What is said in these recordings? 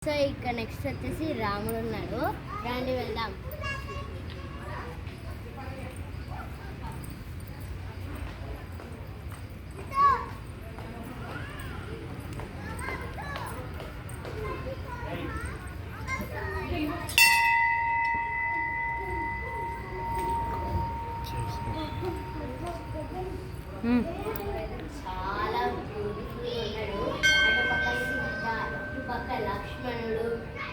So ఇక్కడ next వచ్చేసి రాముడు ఉన్నాడు. రండి వెళ్దాం. చాలా బ్యూటిఫుల్ ఉన్నాడు. అటుపక్క లక్ష్మణుడు,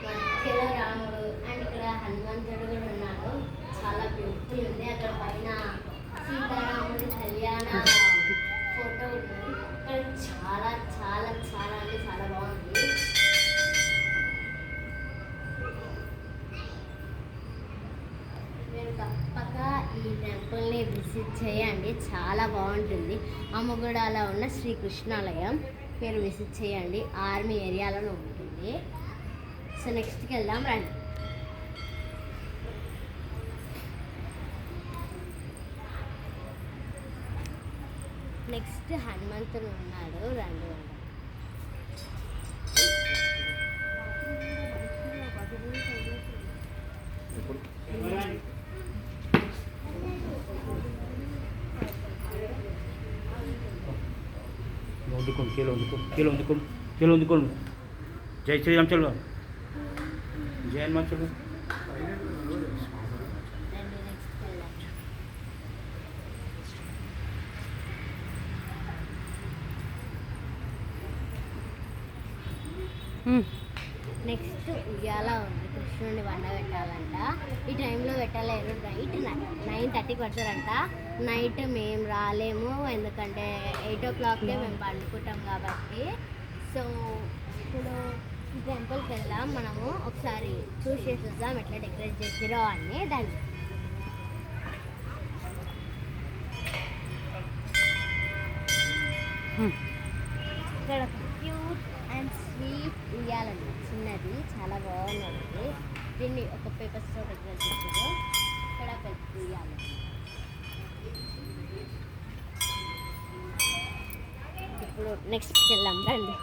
మధ్యలో రాముడు అండ్ ఇక్కడ హనుమంతుడు కూడా ఉన్నాడు. చాలా బ్యూటిఫుల్ ఉంది. అక్కడ పైన సీతారాముడి కళ్యాణ ఫోటో ఉంది. ఇక్కడ చాలా చాలా చాలా అంటే చాలా బాగుంది. మీరు తప్పక ఈ టెంపుల్ని విజిట్ చేయండి, చాలా బాగుంటుంది. అమ్మగూడలో ఉన్న శ్రీకృష్ణాలయం మీరు విజిట్ చేయండి. ఆర్మీ ఏరియాలో ఉంటుంది. సో నెక్స్ట్కి వెళ్దాం రండి. నెక్స్ట్ హనుమంతుడు ఉన్నాడు. రండి వెళ్దాం. జై శ్రీరామ్ చలో, జై హనుమాన్ చలో. నెక్స్ట్ ఉయ్యాల ఉంది. కృష్ణుడిని వండ పెట్టాలంట. ఈ టైంలో పెట్టలేరు. నైట్ 9:30కి పడతారంట. నైట్ మేము రాలేము, ఎందుకంటే 8 o'clockకే మేము పండుకుంటాం కాబట్టి. సో ఇప్పుడు ఈ టెంపుల్కి వెళ్దాం. మనము ఒకసారి చూసేసి వద్దాం ఎట్లా డెకరేట్ చేసిరో అని. దాన్ని ఇక్కడ క్యూట్ అండ్ స్వీట్ ఉయ్యాలండి, చిన్నది, చాలా బాగున్నది. దీన్ని ఒక పేపర్స్తో డెకరేట్ చేసారు. ఇక్కడ పెద్ద ఉయ్యాలి. ఇప్పుడు నెక్స్ట్కి వెళ్దాం రండి.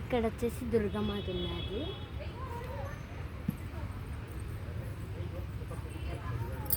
ఇక్కడ వచ్చేసి దుర్గమాత ఉన్నది.